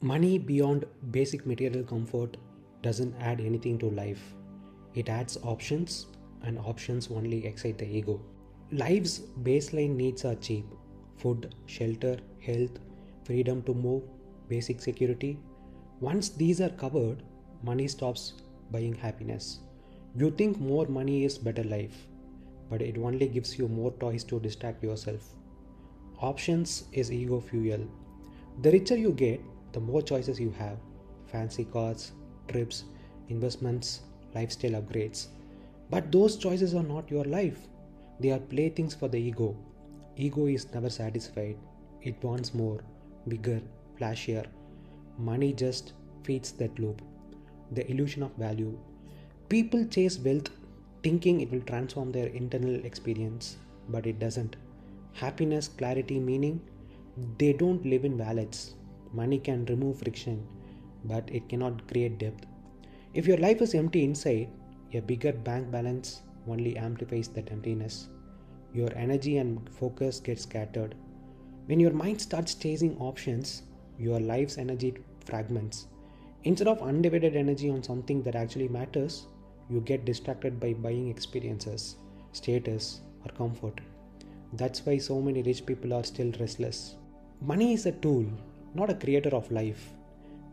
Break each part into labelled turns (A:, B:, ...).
A: Money beyond basic material comfort doesn't add anything to life. It adds options, and options only excite the ego. Life's baseline needs are cheap: food, shelter, health, freedom to move, basic security. Once these are covered, money stops buying happiness. You think more money is better life, but it only gives you more toys to distract yourself. Options is ego fuel. The richer you get, the more choices you have: fancy cars, trips, investments, lifestyle upgrades. But those choices are not your life, they are playthings for the ego. Ego is never satisfied, it wants more, bigger, flashier. Money just feeds that loop. The illusion of value. People chase wealth thinking it will transform their internal experience, but it doesn't. Happiness, clarity, meaning, they don't live in wallets. Money can remove friction, but it cannot create depth. If your life is empty inside, a bigger bank balance only amplifies that emptiness. Your energy and focus get scattered. When your mind starts chasing options, your life's energy fragments. Instead of undivided energy on something that actually matters, you get distracted by buying experiences, status, or comfort. That's why so many rich people are still restless. Money is a tool, not a creator of life.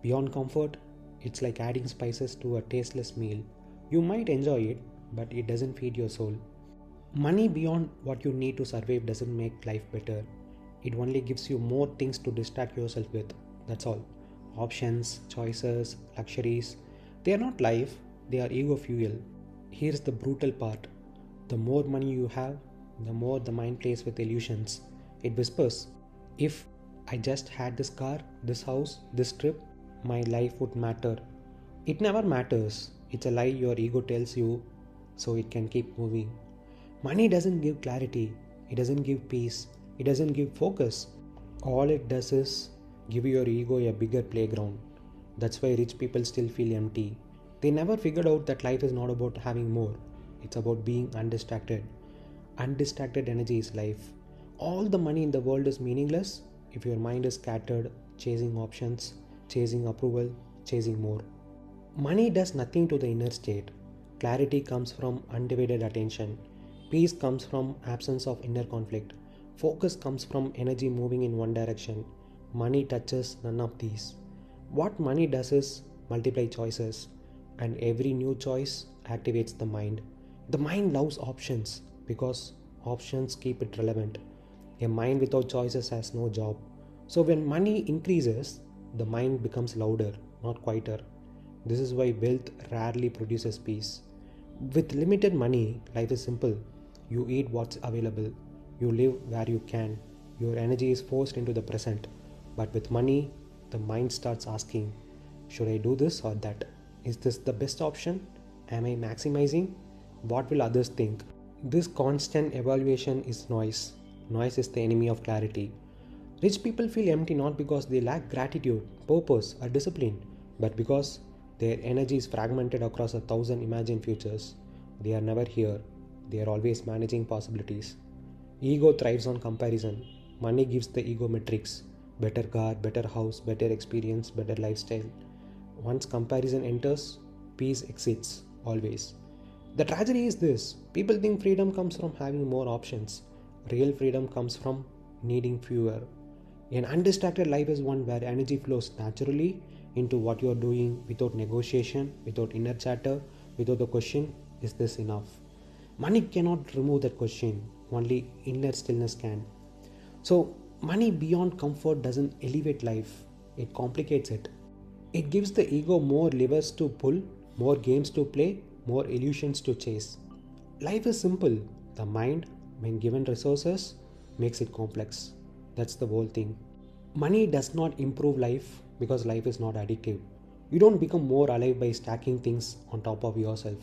A: Beyond comfort, it's like adding spices to a tasteless meal. You might enjoy it, but it doesn't feed your soul. Money beyond what you need to survive doesn't make life better. It only gives you more things to distract yourself with. That's all. Options, choices, luxuries. They are not life, they are ego fuel. Here's the brutal part. The more money you have, the more the mind plays with illusions. It whispers, if I just had this car, this house, this trip, my life would matter. It never matters. It's a lie your ego tells you so it can keep moving. Money doesn't give clarity, it doesn't give peace, it doesn't give focus. All it does is give your ego a bigger playground. That's why rich people still feel empty. They never figured out that life is not about having more, it's about being undistracted. Undistracted energy is life. All the money in the world is meaningless if your mind is scattered, chasing options, chasing approval, chasing more. Money does nothing to the inner state. Clarity comes from undivided attention. Peace comes from absence of inner conflict. Focus comes from energy moving in one direction. Money touches none of these. What money does is multiply choices, and every new choice activates the mind. The mind loves options because options keep it relevant. A mind without choices has no job. So when money increases, the mind becomes louder, not quieter. This is why wealth rarely produces peace. With limited money, life is simple. You eat what's available. You live where you can. Your energy is forced into the present. But with money, the mind starts asking, should I do this or that? Is this the best option? Am I maximizing? What will others think? This constant evaluation is noise. Noise is the enemy of clarity. Rich people feel empty not because they lack gratitude, purpose, or discipline, but because their energy is fragmented across 1,000 imagined futures. They are never here. They are always managing possibilities. Ego thrives on comparison. Money gives the ego metrics: better car, better house, better experience, better lifestyle. Once comparison enters, peace exits, always. The tragedy is this: people think freedom comes from having more options. Real freedom comes from needing fewer. An undistracted life is one where energy flows naturally into what you are doing without negotiation, without inner chatter, without the question, is this enough? Money cannot remove that question, only inner stillness can. So, money beyond comfort doesn't elevate life, it complicates it. It gives the ego more levers to pull, more games to play, more illusions to chase. Life is simple. The mind, when given resources, makes it complex. That's the whole thing. Money does not improve life because life is not addictive. You don't become more alive by stacking things on top of yourself.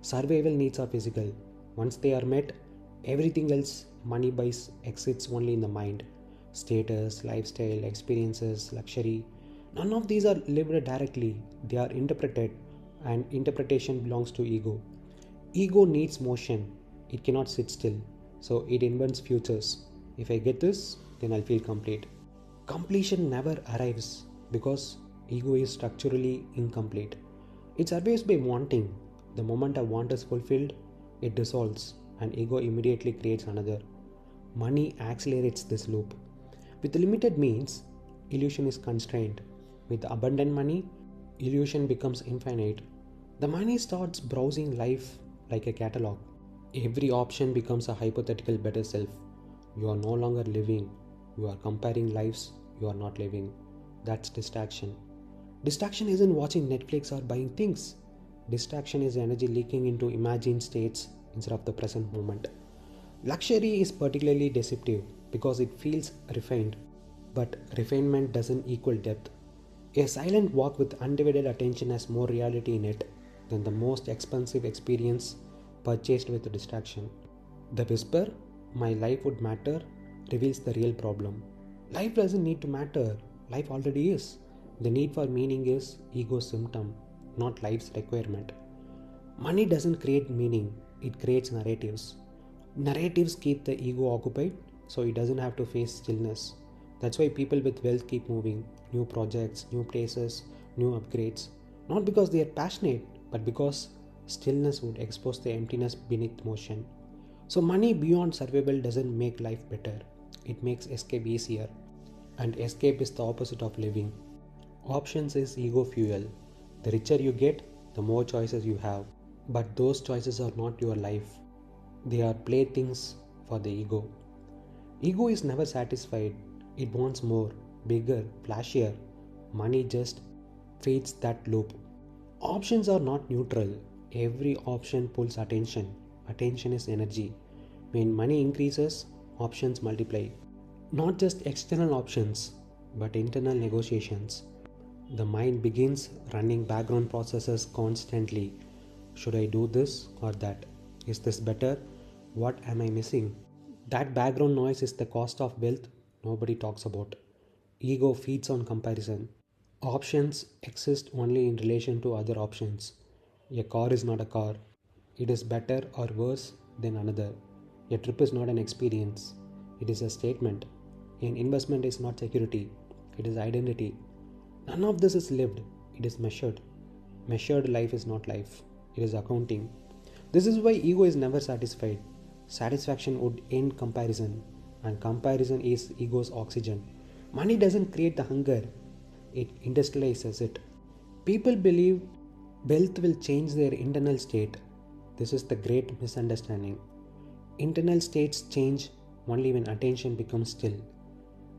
A: Survival needs are physical. Once they are met, everything else money buys exits only in the mind. Status, lifestyle, experiences, luxury. None of these are lived directly. They are interpreted, and interpretation belongs to ego. Ego needs motion. It cannot sit still. So it invents futures. If I get this, then I'll feel complete. Completion never arrives. because ego is structurally incomplete. It survives by wanting. The moment a want is fulfilled, it dissolves and ego immediately creates another. Money accelerates this loop. With limited means, illusion is constrained. With abundant money, illusion becomes infinite. The money starts browsing life like a catalog. Every option becomes a hypothetical better self. You are no longer living. You are comparing lives you are not living. That's distraction. Distraction isn't watching Netflix or buying things. Distraction is energy leaking into imagined states instead of the present moment. Luxury is particularly deceptive because it feels refined, but refinement doesn't equal depth. A silent walk with undivided attention has more reality in it than the most expensive experience purchased with distraction. The whisper, "My life would matter," reveals the real problem. Life doesn't need to matter, life already is. The need for meaning is ego's symptom, not life's requirement. Money doesn't create meaning, it creates narratives. Narratives keep the ego occupied so it doesn't have to face stillness. That's why people with wealth keep moving, new projects, new places, new upgrades. Not because they are passionate, but because stillness would expose the emptiness beneath motion. So, money beyond survival doesn't make life better, it makes escape easier. And escape is the opposite of living. Options is ego fuel. The richer you get, the more choices you have. But those choices are not your life, they are playthings for the ego. Ego is never satisfied, it wants more, bigger, flashier. Money just feeds that loop. Options are not neutral. Every option pulls attention. Attention is energy. When money increases, options multiply. Not just external options, but internal negotiations. The mind begins running background processes constantly. Should I do this or that? Is this better? What am I missing? That background noise is the cost of wealth nobody talks about. Ego feeds on comparison. Options exist only in relation to other options. A car is not a car. It is better or worse than another. A trip is not an experience. It is a statement. An investment is not security. It is identity. None of this is lived. It is measured. Measured life is not life. It is accounting. This is why ego is never satisfied. Satisfaction would end comparison, and comparison is ego's oxygen. Money doesn't create the hunger, it industrializes it. People believe wealth will change their internal state. This is the great misunderstanding. Internal states change only when attention becomes still.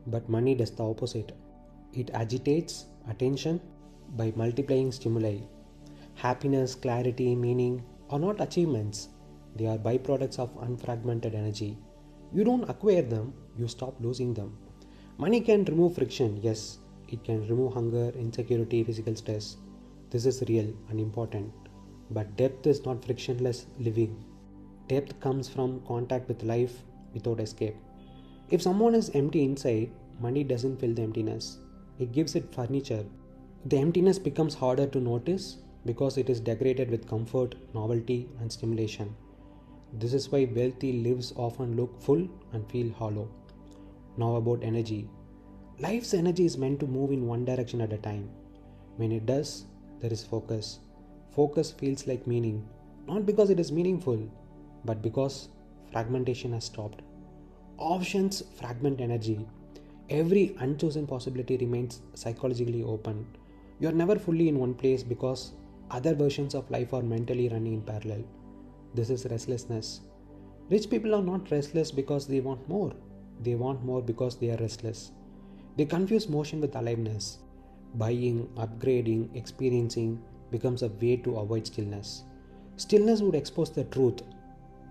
A: But money does the opposite. It agitates attention by multiplying stimuli. Happiness, clarity, meaning are not achievements, they are byproducts of unfragmented energy. You don't acquire them, you stop losing them. Money can remove friction, yes, it can remove hunger, insecurity, physical stress. This is real and important. But depth is not frictionless living. Depth comes from contact with life without escape. If someone is empty inside, money doesn't fill the emptiness, it gives it furniture. The emptiness becomes harder to notice because it is decorated with comfort, novelty, and stimulation. This is why wealthy lives often look full and feel hollow. Now, about energy. Life's energy is meant to move in one direction at a time. When it does, there is focus. Focus feels like meaning, not because it is meaningful, but because fragmentation has stopped. Options fragment energy. Every unchosen possibility remains psychologically open. You are never fully in one place because other versions of life are mentally running in parallel. This is restlessness. Rich people are not restless because they want more. They want more because they are restless. They confuse motion with aliveness. Buying, upgrading, experiencing becomes a way to avoid stillness. Stillness would expose the truth.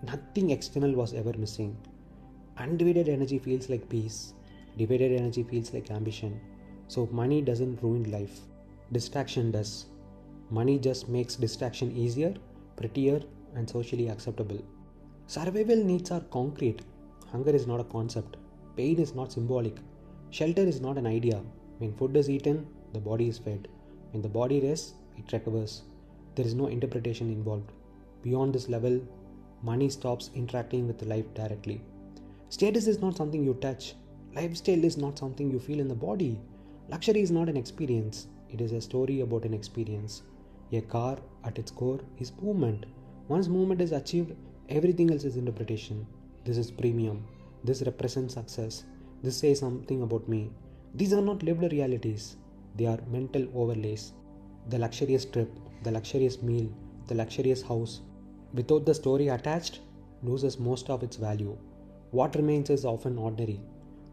A: Nothing external was ever missing. Undivided energy feels like peace. Divided energy feels like ambition. So money doesn't ruin life. Distraction does. Money just makes distraction easier, prettier, and socially acceptable. Survival needs are concrete. Hunger is not a concept. Pain is not symbolic. Shelter is not an idea. When food is eaten, the body is fed. When the body rests, it recovers. There is no interpretation involved. Beyond this level, money stops interacting with life directly. Status is not something you touch. Lifestyle is not something you feel in the body. Luxury is not an experience, it is a story about an experience. A car, at its core, is movement. Once movement is achieved, everything else is interpretation. This is premium. This represents success. This says something about me. These are not lived realities, they are mental overlays. The luxurious trip, the luxurious meal, the luxurious house, without the story attached, loses most of its value. What remains is often ordinary.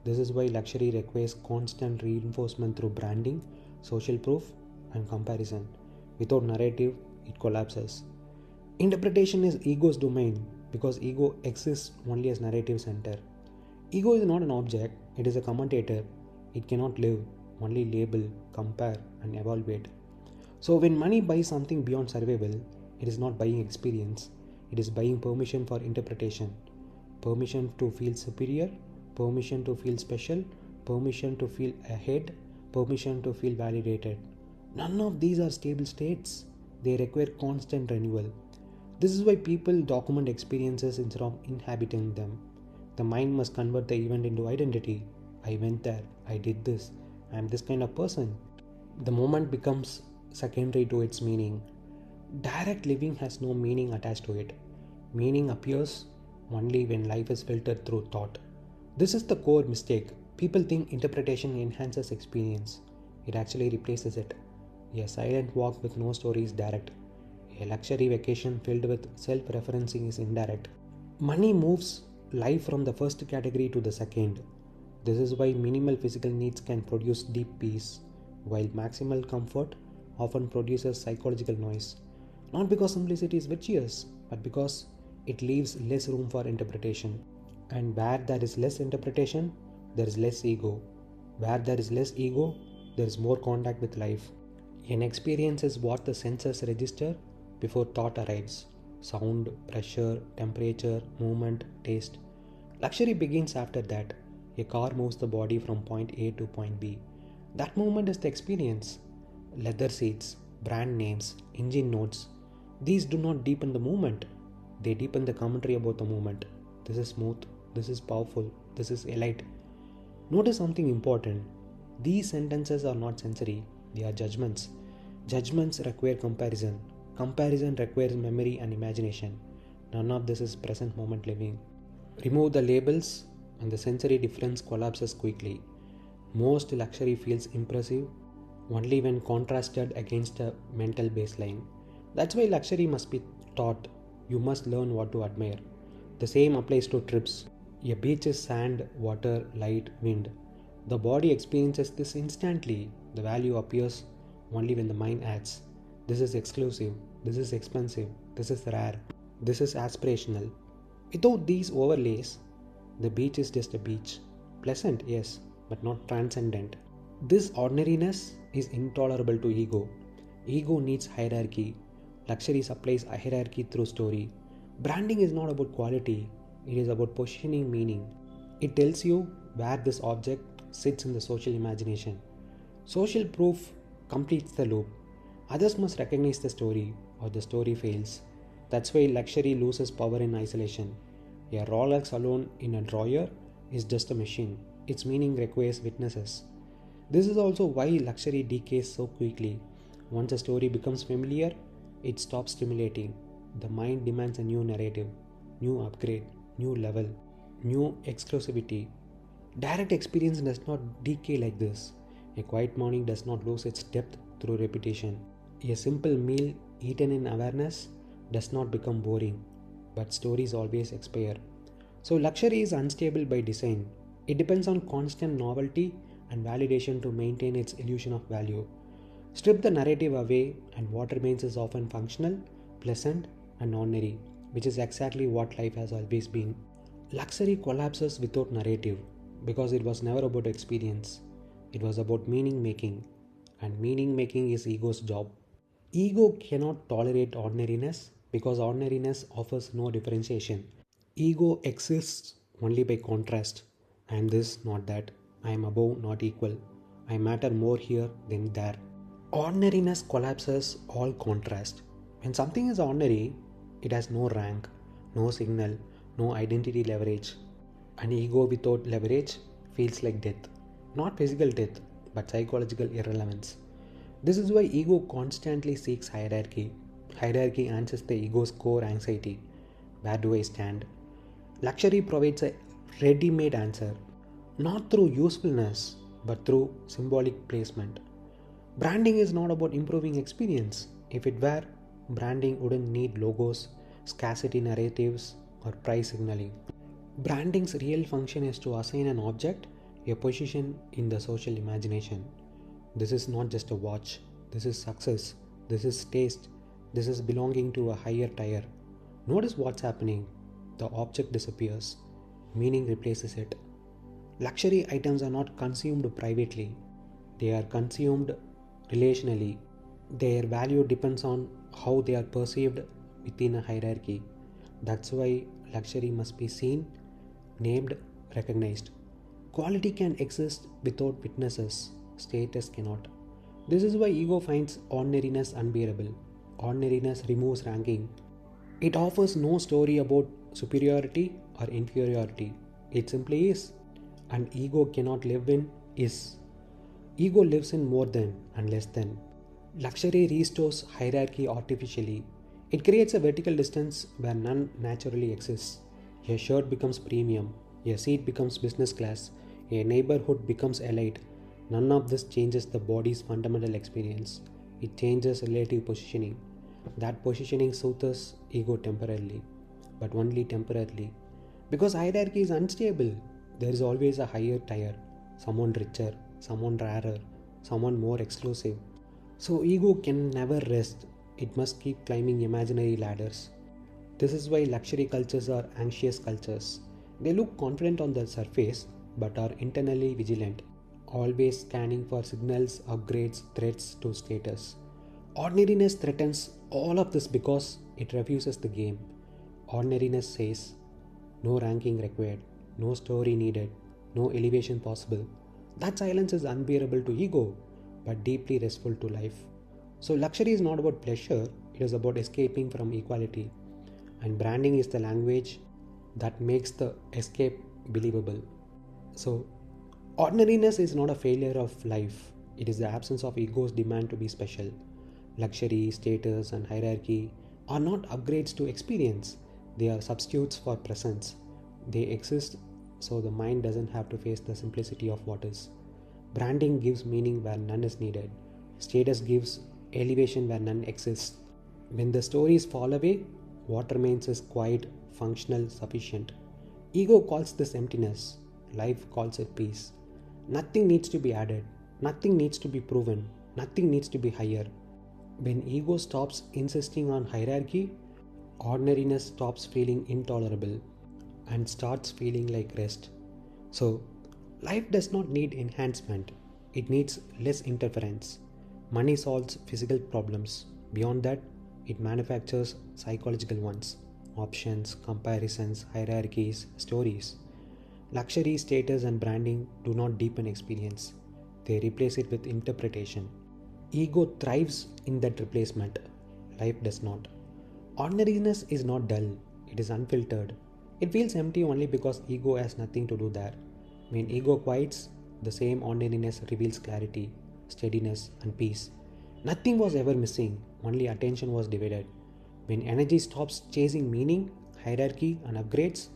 A: This is why luxury requires constant reinforcement through branding, social proof, and comparison. Without narrative, it collapses. Interpretation is ego's domain because ego exists only as narrative center. Ego is not an object, it is a commentator. It cannot live, only label, compare, and evaluate. So when money buys something beyond survival, it is not buying experience, it is buying permission for interpretation. Permission to feel superior, permission to feel special, permission to feel ahead, permission to feel validated. None of these are stable states. They require constant renewal. This is why people document experiences instead of inhabiting them. The mind must convert the event into identity. I went there, I did this, I am this kind of person. The moment becomes secondary to its meaning. Direct living has no meaning attached to it. Meaning appears only when life is filtered through thought. This is the core mistake. People think interpretation enhances experience. It actually replaces it. A silent walk with no story is direct. A luxury vacation filled with self-referencing is indirect. Money moves life from the first category to the second. This is why minimal physical needs can produce deep peace, while maximal comfort often produces psychological noise. Not because simplicity is virtuous, but because it leaves less room for interpretation. And where there is less interpretation, there is less ego. Where there is less ego, there is more contact with life. An experience is what the senses register before thought arrives. Sound, pressure, temperature, movement, taste. Luxury begins after that. A car moves the body from point A to point B. That movement is the experience. Leather seats, brand names, engine notes. These do not deepen the movement. They deepen the commentary about the movement. This is smooth. This is powerful. This is elite. Notice something important. These sentences are not sensory. They are judgments. Judgments require comparison. Comparison requires memory and imagination. None of this is present moment living. Remove the labels and the sensory difference collapses quickly. Most luxury feels impressive only when contrasted against a mental baseline. That's why luxury must be taught. You must learn what to admire. The same applies to trips. A beach is sand, water, light, wind. The body experiences this instantly. The value appears only when the mind adds. This is exclusive. This is expensive. This is rare. This is aspirational. Without these overlays, the beach is just a beach. Pleasant, yes, but not transcendent. This ordinariness is intolerable to ego. Ego needs hierarchy. Luxury supplies a hierarchy through story. Branding is not about quality, it is about positioning meaning. It tells you where this object sits in the social imagination. Social proof completes the loop. Others must recognize the story or the story fails. That's why luxury loses power in isolation. A Rolex alone in a drawer is just a machine. Its meaning requires witnesses. This is also why luxury decays so quickly. Once a story becomes familiar, it stops stimulating. The mind demands a new narrative, new upgrade, new level, new exclusivity. Direct experience does not decay like this. A quiet morning does not lose its depth through repetition. A simple meal eaten in awareness does not become boring, but stories always expire. So luxury is unstable by design. It depends on constant novelty and validation to maintain its illusion of value. Strip the narrative away and what remains is often functional, pleasant, and ordinary, which is exactly what life has always been. Luxury collapses without narrative because it was never about experience. It was about meaning making, and meaning making is ego's job. Ego cannot tolerate ordinariness because ordinariness offers no differentiation. Ego exists only by contrast. I am this, not that. I am above, not equal. I matter more here than there. Ordinariness collapses all contrast. When something is ordinary, it has no rank, no signal, no identity leverage. An ego without leverage feels like death. Not physical death, but psychological irrelevance. This is why ego constantly seeks hierarchy. Hierarchy answers the ego's core anxiety. Where do I stand? Luxury provides a ready-made answer, not through usefulness, but through symbolic placement. Branding is not about improving experience. If it were, branding wouldn't need logos, scarcity narratives, or price signaling. Branding's real function is to assign an object a position in the social imagination. This is not just a watch, this is success, this is taste, this is belonging to a higher tier. Notice what's happening. The object disappears, meaning replaces it. Luxury items are not consumed privately, they are consumed relationally. Their value depends on how they are perceived within a hierarchy. That's why luxury must be seen, named, recognized. Quality can exist without witnesses, status cannot. This is why ego finds ordinariness unbearable. Ordinariness removes ranking. It offers no story about superiority or inferiority. It simply is. And ego cannot live in is. Ego lives in more than and less than. Luxury restores hierarchy artificially. It creates a vertical distance where none naturally exists. A shirt becomes premium, a seat becomes business class, a neighborhood becomes elite. None of this changes the body's fundamental experience. It changes relative positioning. That positioning soothes ego temporarily, but only temporarily. Because hierarchy is unstable, there is always a higher tier, someone richer, someone rarer, someone more exclusive. So ego can never rest, it must keep climbing imaginary ladders. This is why luxury cultures are anxious cultures. They look confident on the surface but are internally vigilant, always scanning for signals, upgrades, threats to status. Ordinariness threatens all of this because it refuses the game. Ordinariness says, no ranking required, no story needed, no elevation possible. That silence is unbearable to ego, but deeply restful to life. So luxury is not about pleasure, it is about escaping from equality. And branding is the language that makes the escape believable. So, ordinariness is not a failure of life, it is the absence of ego's demand to be special. Luxury, status, and hierarchy are not upgrades to experience, they are substitutes for presence. They exist so the mind doesn't have to face the simplicity of what is. Branding gives meaning where none is needed. Status gives elevation where none exists. When the stories fall away, what remains is quiet, functional, sufficient. Ego calls this emptiness. Life calls it peace. Nothing needs to be added. Nothing needs to be proven. Nothing needs to be higher. When ego stops insisting on hierarchy, ordinariness stops feeling intolerable and starts feeling like rest. So, life does not need enhancement. It needs less interference. Money solves physical problems. Beyond that, it manufactures psychological ones. Options, comparisons, hierarchies, stories. Luxury, status, and branding do not deepen experience. They replace it with interpretation. Ego thrives in that replacement. Life does not. Ordinariness is not dull, it is unfiltered. It feels empty only because ego has nothing to do there. When ego quiets, the same ordinariness reveals clarity, steadiness, and peace. Nothing was ever missing, only attention was divided. When energy stops chasing meaning, hierarchy, and upgrades,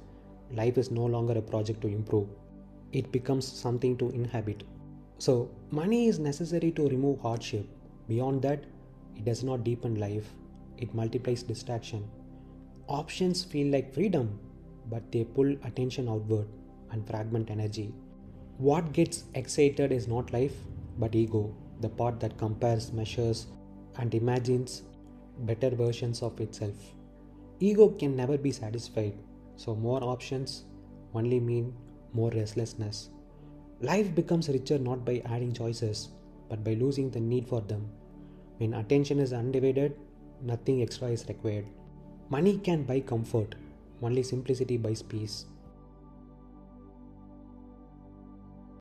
A: life is no longer a project to improve. It becomes something to inhabit. So, money is necessary to remove hardship. Beyond that, it does not deepen life, it multiplies distraction. Options feel like freedom, but they pull attention outward and fragment energy. What gets excited is not life, but ego, the part that compares, measures, and imagines better versions of itself. Ego can never be satisfied, so more options only mean more restlessness. Life becomes richer not by adding choices, but by losing the need for them. When attention is undivided, nothing extra is required. Money can buy comfort, only simplicity buys peace.